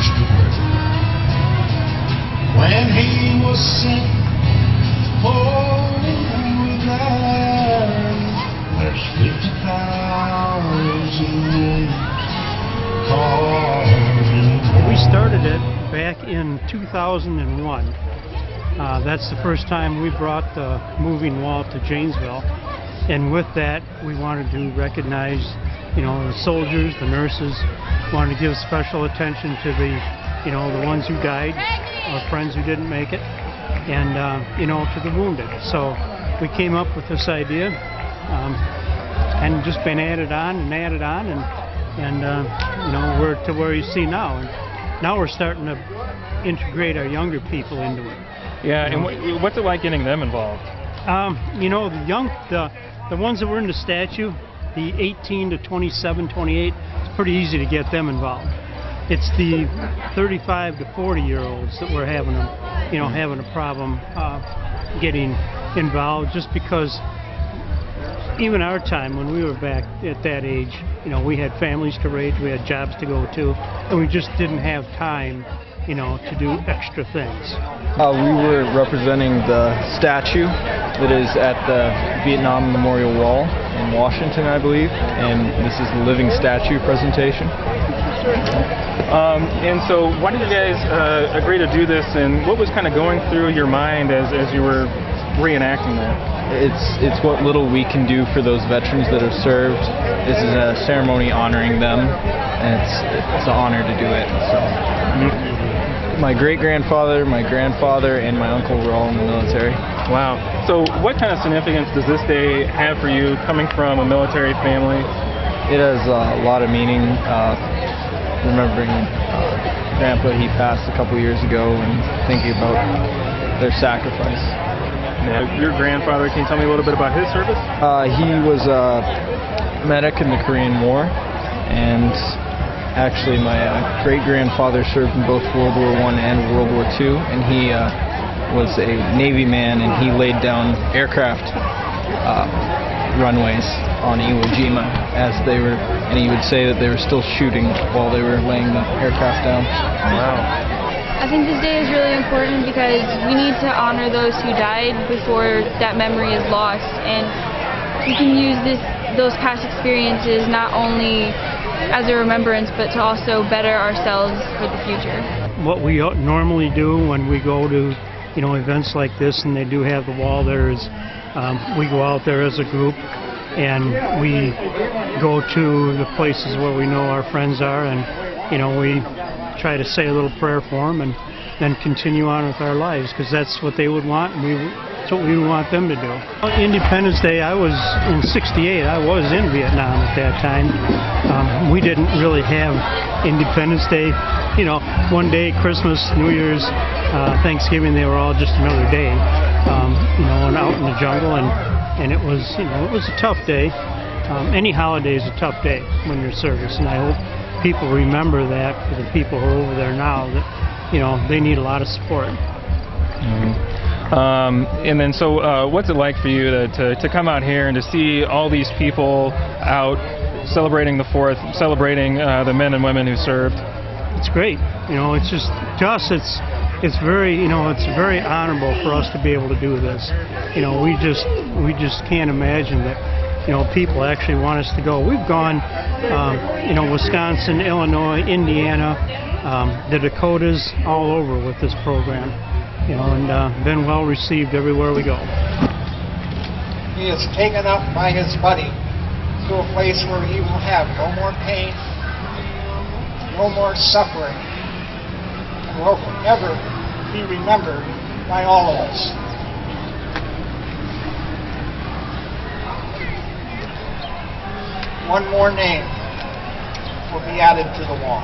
used to wear. When he was sent over there, there's 50,000 men caught in war. We started it back in 2001. That's the first time we brought the moving wall to Janesville, and with that we wanted to recognize, you know, the soldiers, the nurses, wanted to give special attention to the, you know, the ones who died, our friends who didn't make it, and you know, to the wounded. So we came up with this idea, and just been added on and added on, and you know, we're to where you see now. And now we're starting to integrate our younger people into it. Yeah, and what's it like getting them involved? You know, the ones that were in the statue, the 18 to 27, 28, it's pretty easy to get them involved. It's the 35 to 40-year-olds that we're having a problem getting involved, just because even our time when we were back at that age, you know, we had families to raise, we had jobs to go to, and we just didn't have time, you know, to do extra things. We were representing the statue that is at the Vietnam Memorial Wall in Washington, I believe, and this is the living statue presentation. And so why did you guys agree to do this, and what was kind of going through your mind as you were reenacting that? It's what little we can do for those veterans that have served. This is a ceremony honoring them, and it's an honor to do it. So. My great-grandfather, my grandfather, and my uncle were all in the military. Wow. So what kind of significance does this day have for you, coming from a military family? It has a lot of meaning. Remembering Grandpa, he passed a couple years ago, and thinking about their sacrifice. Yeah. Your grandfather, can you tell me a little bit about his service? He was a medic in the Korean War, and actually, my great-grandfather served in both World War I and World War II, and he was a Navy man, and he laid down aircraft runways on Iwo Jima as they were, and he would say that they were still shooting while they were laying the aircraft down. Wow. I think this day is really important because we need to honor those who died before that memory is lost, and we can use those past experiences not only as a remembrance, but to also better ourselves for the future. What we normally do when we go to, you know, events like this, and they do have the wall there, is we go out there as a group and we go to the places where we know our friends are, and, you know, we try to say a little prayer for them and then continue on with our lives, because that's what they would want, and that's what we would want them to do. Independence Day, I was in '68. I was in Vietnam at that time. We didn't really have Independence Day. You know, one day, Christmas, New Year's, Thanksgiving, they were all just another day. You know, and out in the jungle, and it was, you know, it was a tough day. Any holiday is a tough day when you're service, and I hope people remember that for the people who are over there now, that, you know, they need a lot of support. And then, so what's it like for you to come out here and to see all these people out celebrating the 4th, celebrating the men and women who served? It's great. You know, it's just, to us, it's very, you know, it's very honorable for us to be able to do this. You know, we just can't imagine that, you know, people actually want us to go. We've gone, you know, Wisconsin, Illinois, Indiana, the Dakotas, all over with this program, you know, and been well received everywhere we go. He is taken up by his buddy to a place where he will have no more pain, no more suffering, and will forever be remembered by all of us. One more name will be added to the wall.